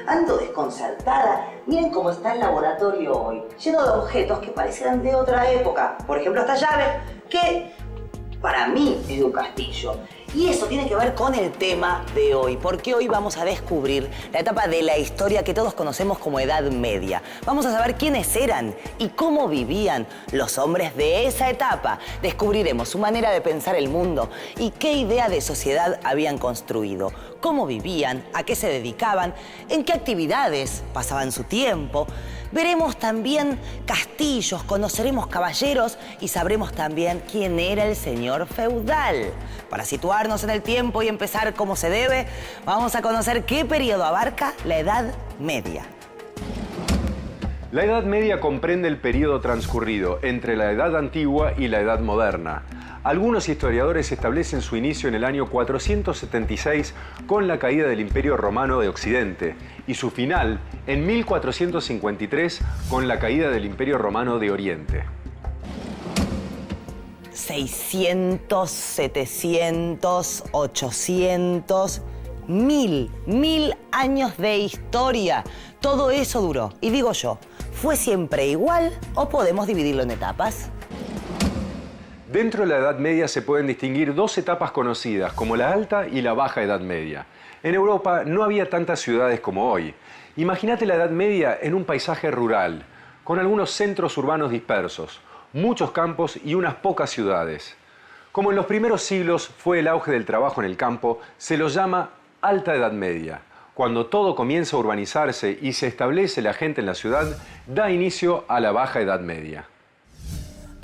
ando desconcertada. Miren cómo está el laboratorio hoy, lleno de objetos que parecieran de otra época. Por ejemplo, esta llave, que para mí es de un castillo. Y eso tiene que ver con el tema de hoy, porque hoy vamos a descubrir la etapa de la historia que todos conocemos como Edad Media. Vamos a saber quiénes eran y cómo vivían los hombres de esa etapa. Descubriremos su manera de pensar el mundo y qué idea de sociedad habían construido, cómo vivían, a qué se dedicaban, en qué actividades pasaban su tiempo. Veremos también castillos, conoceremos caballeros y sabremos también quién era el señor feudal. Para situarnos en el tiempo y empezar como se debe, vamos a conocer qué periodo abarca la Edad Media. La Edad Media comprende el periodo transcurrido entre la Edad Antigua y la Edad Moderna. Algunos historiadores establecen su inicio en el año 476 con la caída del Imperio Romano de Occidente y su final en 1453 con la caída del Imperio Romano de Oriente. 600, 700, 800, 1000 años de historia. Todo eso duró. Y digo yo, ¿fue siempre igual o podemos dividirlo en etapas? Dentro de la Edad Media se pueden distinguir dos etapas conocidas, como la Alta y la Baja Edad Media. En Europa no había tantas ciudades como hoy. Imagínate la Edad Media en un paisaje rural, con algunos centros urbanos dispersos, muchos campos y unas pocas ciudades. Como en los primeros siglos fue el auge del trabajo en el campo, se lo llama Alta Edad Media. Cuando todo comienza a urbanizarse y se establece la gente en la ciudad, da inicio a la Baja Edad Media.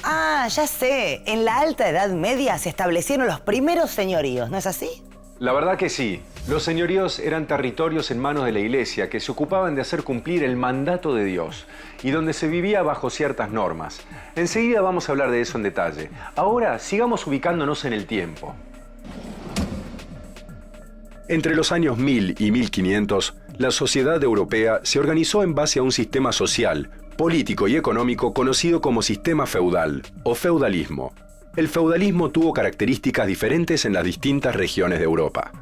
Ah, ya sé. En la Alta Edad Media se establecieron los primeros señoríos, ¿no es así? La verdad que sí. Los señoríos eran territorios en manos de la Iglesia que se ocupaban de hacer cumplir el mandato de Dios y donde se vivía bajo ciertas normas. Enseguida vamos a hablar de eso en detalle. Ahora sigamos ubicándonos en el tiempo. Entre los años 1000 y 1500, la sociedad europea se organizó en base a un sistema social, político y económico conocido como sistema feudal o feudalismo. El feudalismo tuvo características diferentes en las distintas regiones de Europa.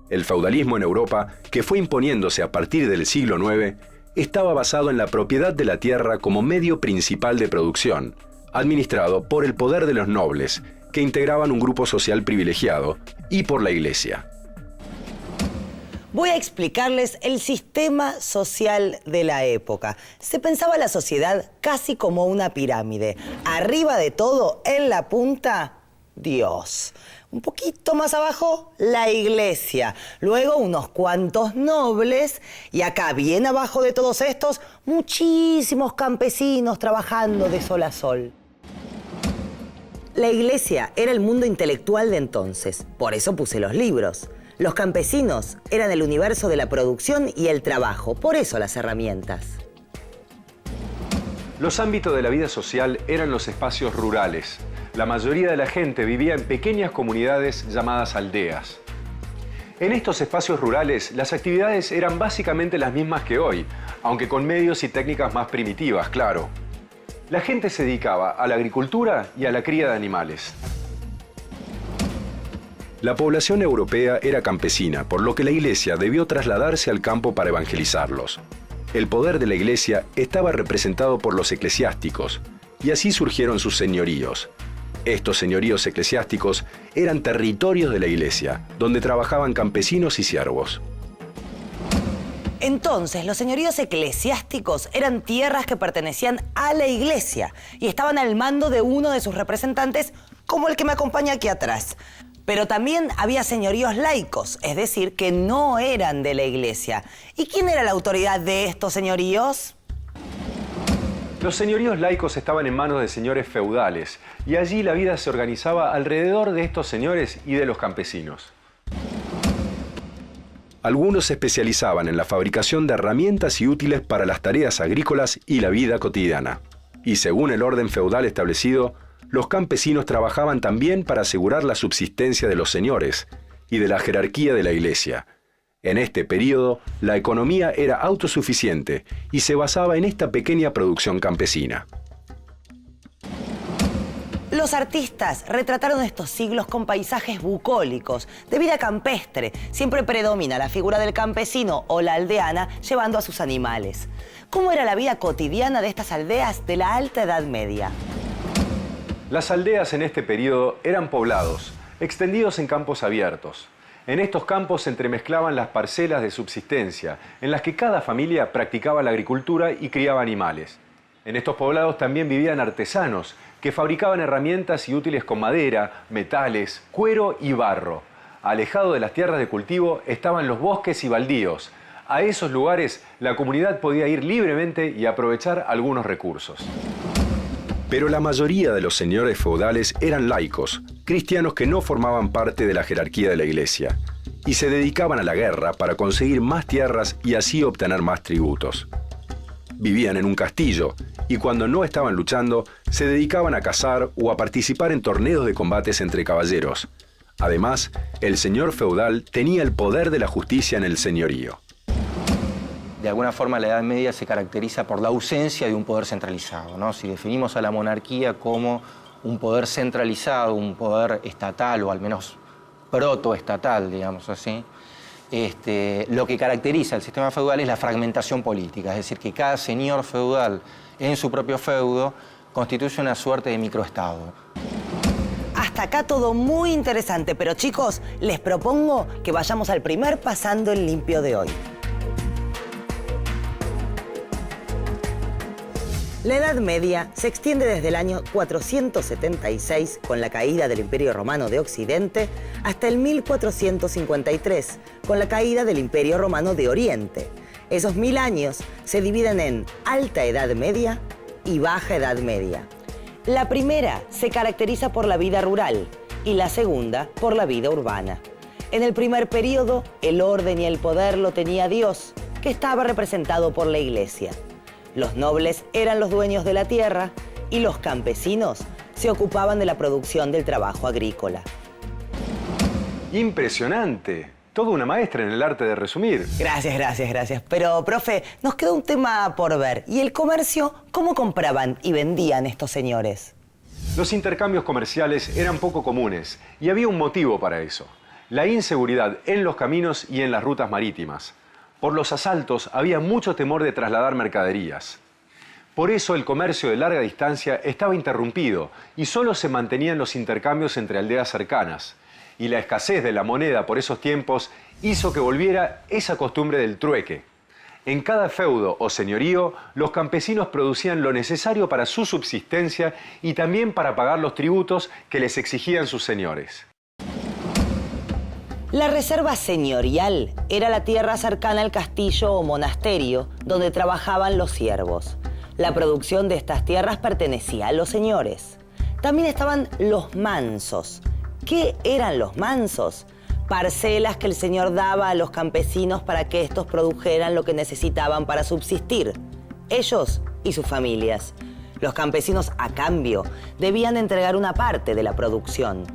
El feudalismo en Europa, que fue imponiéndose a partir del siglo IX, estaba basado en la propiedad de la tierra como medio principal de producción, administrado por el poder de los nobles, que integraban un grupo social privilegiado, y por la Iglesia. Voy a explicarles el sistema social de la época. Se pensaba la sociedad casi como una pirámide. Arriba de todo, en la punta, Dios. Un poquito más abajo, la Iglesia. Luego unos cuantos nobles. Y acá, bien abajo de todos estos, muchísimos campesinos trabajando de sol a sol. La Iglesia era el mundo intelectual de entonces. Por eso puse los libros. Los campesinos eran el universo de la producción y el trabajo, por eso las herramientas. Los ámbitos de la vida social eran los espacios rurales. La mayoría de la gente vivía en pequeñas comunidades llamadas aldeas. En estos espacios rurales, las actividades eran básicamente las mismas que hoy, aunque con medios y técnicas más primitivas, claro. La gente se dedicaba a la agricultura y a la cría de animales. La población europea era campesina, por lo que la Iglesia debió trasladarse al campo para evangelizarlos. El poder de la Iglesia estaba representado por los eclesiásticos, y así surgieron sus señoríos. Estos señoríos eclesiásticos eran territorios de la Iglesia, donde trabajaban campesinos y siervos. Entonces, los señoríos eclesiásticos eran tierras que pertenecían a la Iglesia y estaban al mando de uno de sus representantes, como el que me acompaña aquí atrás. Pero también había señoríos laicos, es decir, que no eran de la Iglesia. ¿Y quién era la autoridad de estos señoríos? Los señoríos laicos estaban en manos de señores feudales, y allí la vida se organizaba alrededor de estos señores y de los campesinos. Algunos se especializaban en la fabricación de herramientas y útiles para las tareas agrícolas y la vida cotidiana. Y según el orden feudal establecido, los campesinos trabajaban también para asegurar la subsistencia de los señores y de la jerarquía de la Iglesia. En este período, la economía era autosuficiente y se basaba en esta pequeña producción campesina. Los artistas retrataron estos siglos con paisajes bucólicos, de vida campestre. Siempre predomina la figura del campesino o la aldeana llevando a sus animales. ¿Cómo era la vida cotidiana de estas aldeas de la Alta Edad Media? Las aldeas en este periodo eran poblados, extendidos en campos abiertos. En estos campos se entremezclaban las parcelas de subsistencia, en las que cada familia practicaba la agricultura y criaba animales. En estos poblados también vivían artesanos, que fabricaban herramientas y útiles con madera, metales, cuero y barro. Alejado de las tierras de cultivo estaban los bosques y baldíos. A esos lugares la comunidad podía ir libremente y aprovechar algunos recursos. Pero la mayoría de los señores feudales eran laicos, cristianos que no formaban parte de la jerarquía de la iglesia, y se dedicaban a la guerra para conseguir más tierras y así obtener más tributos. Vivían en un castillo, y cuando no estaban luchando, se dedicaban a cazar o a participar en torneos de combates entre caballeros. Además, el señor feudal tenía el poder de la justicia en el señorío. De alguna forma la Edad Media se caracteriza por la ausencia de un poder centralizado, ¿no? Si definimos a la monarquía como un poder centralizado, un poder estatal o al menos protoestatal, digamos así, lo que caracteriza el sistema feudal es la fragmentación política, es decir, que cada señor feudal en su propio feudo constituye una suerte de microestado. Hasta acá todo muy interesante, pero chicos, les propongo que vayamos al primer Pasando en Limpio de hoy. La Edad Media se extiende desde el año 476, con la caída del Imperio Romano de Occidente, hasta el 1453, con la caída del Imperio Romano de Oriente. Esos 1000 años se dividen en Alta Edad Media y Baja Edad Media. La primera se caracteriza por la vida rural y la segunda por la vida urbana. En el primer periodo, el orden y el poder lo tenía Dios, que estaba representado por la Iglesia. Los nobles eran los dueños de la tierra y los campesinos se ocupaban de la producción del trabajo agrícola. ¡Impresionante! Toda una maestra en el arte de resumir. Gracias. Pero, profe, nos queda un tema por ver. ¿Y el comercio? ¿Cómo compraban y vendían estos señores? Los intercambios comerciales eran poco comunes y había un motivo para eso: la inseguridad en los caminos y en las rutas marítimas. Por los asaltos había mucho temor de trasladar mercaderías. Por eso el comercio de larga distancia estaba interrumpido y solo se mantenían los intercambios entre aldeas cercanas. Y la escasez de la moneda por esos tiempos hizo que volviera esa costumbre del trueque. En cada feudo o señorío, los campesinos producían lo necesario para su subsistencia y también para pagar los tributos que les exigían sus señores. La reserva señorial era la tierra cercana al castillo o monasterio donde trabajaban los siervos. La producción de estas tierras pertenecía a los señores. También estaban los mansos. ¿Qué eran los mansos? Parcelas que el señor daba a los campesinos para que estos produjeran lo que necesitaban para subsistir, ellos y sus familias. Los campesinos, a cambio, debían entregar una parte de la producción.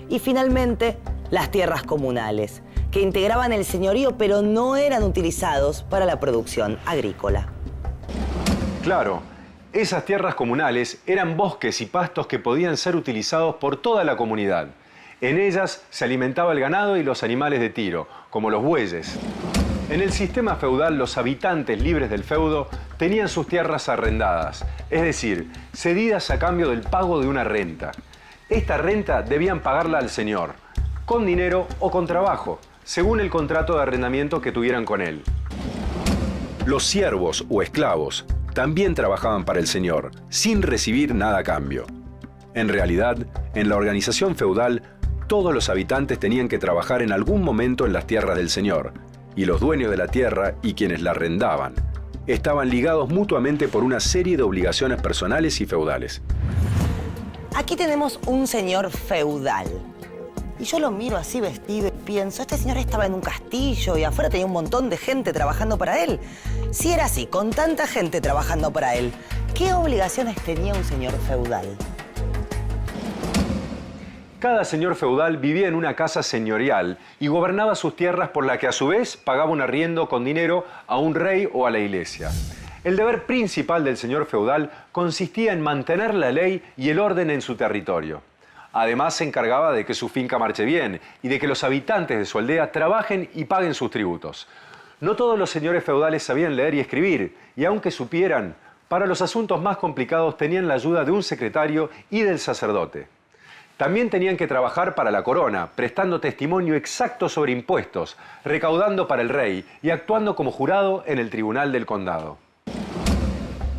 Y finalmente, las tierras comunales, que integraban el señorío pero no eran utilizados para la producción agrícola. Claro, esas tierras comunales eran bosques y pastos que podían ser utilizados por toda la comunidad. En ellas se alimentaba el ganado y los animales de tiro, como los bueyes. En el sistema feudal, los habitantes libres del feudo tenían sus tierras arrendadas, es decir, cedidas a cambio del pago de una renta. Esta renta debían pagarla al señor, con dinero o con trabajo, según el contrato de arrendamiento que tuvieran con él. Los siervos o esclavos también trabajaban para el señor, sin recibir nada a cambio. En realidad, en la organización feudal, todos los habitantes tenían que trabajar en algún momento en las tierras del señor, y los dueños de la tierra y quienes la arrendaban estaban ligados mutuamente por una serie de obligaciones personales y feudales. Aquí tenemos un señor feudal. Y yo lo miro así vestido y pienso, este señor estaba en un castillo y afuera tenía un montón de gente trabajando para él. Si era así, con tanta gente trabajando para él, ¿qué obligaciones tenía un señor feudal? Cada señor feudal vivía en una casa señorial y gobernaba sus tierras, por la que a su vez pagaba un arriendo con dinero a un rey o a la iglesia. El deber principal del señor feudal consistía en mantener la ley y el orden en su territorio. Además, se encargaba de que su finca marche bien y de que los habitantes de su aldea trabajen y paguen sus tributos. No todos los señores feudales sabían leer y escribir, y aunque supieran, para los asuntos más complicados tenían la ayuda de un secretario y del sacerdote. También tenían que trabajar para la corona, prestando testimonio exacto sobre impuestos, recaudando para el rey y actuando como jurado en el tribunal del condado.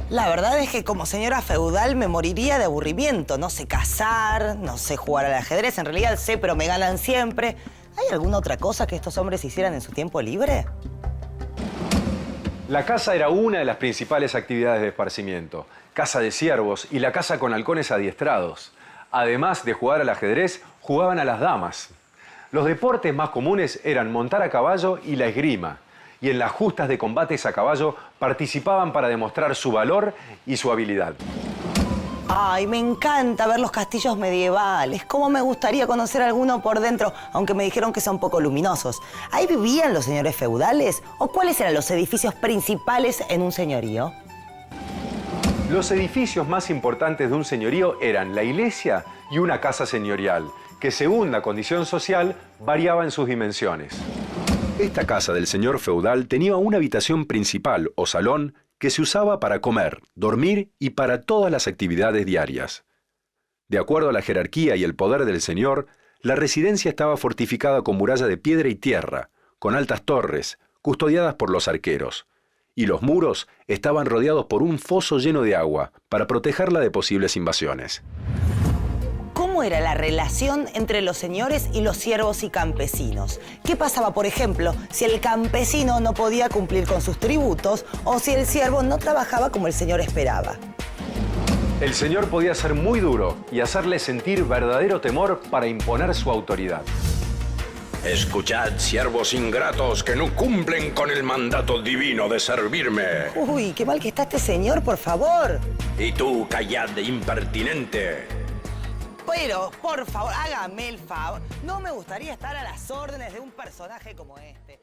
La verdad es que como señora feudal me moriría de aburrimiento. No sé cazar, no sé jugar al ajedrez. En realidad sé, pero me ganan siempre. ¿Hay alguna otra cosa que estos hombres hicieran en su tiempo libre? La caza era una de las principales actividades de esparcimiento. Caza de ciervos y la caza con halcones adiestrados. Además de jugar al ajedrez, jugaban a las damas. Los deportes más comunes eran montar a caballo y la esgrima. Y en las justas de combates a caballo participaban para demostrar su valor y su habilidad. Ay, me encanta ver los castillos medievales. Cómo me gustaría conocer alguno por dentro, aunque me dijeron que son poco luminosos. ¿Ahí vivían los señores feudales? ¿O cuáles eran los edificios principales en un señorío? Los edificios más importantes de un señorío eran la iglesia y una casa señorial, que según la condición social variaba en sus dimensiones. Esta casa del señor feudal tenía una habitación principal o salón que se usaba para comer, dormir y para todas las actividades diarias. De acuerdo a la jerarquía y el poder del señor, la residencia estaba fortificada con muralla de piedra y tierra, con altas torres, custodiadas por los arqueros. Y los muros estaban rodeados por un foso lleno de agua para protegerla de posibles invasiones. ¿Cómo era la relación entre los señores y los siervos y campesinos? ¿Qué pasaba, por ejemplo, si el campesino no podía cumplir con sus tributos o si el siervo no trabajaba como el señor esperaba? El señor podía ser muy duro y hacerle sentir verdadero temor para imponer su autoridad. Escuchad, siervos ingratos que no cumplen con el mandato divino de servirme. Uy, qué mal que está este señor, por favor. Y tú, callad de impertinente. Pero, por favor, hágame el favor. No me gustaría estar a las órdenes de un personaje como este.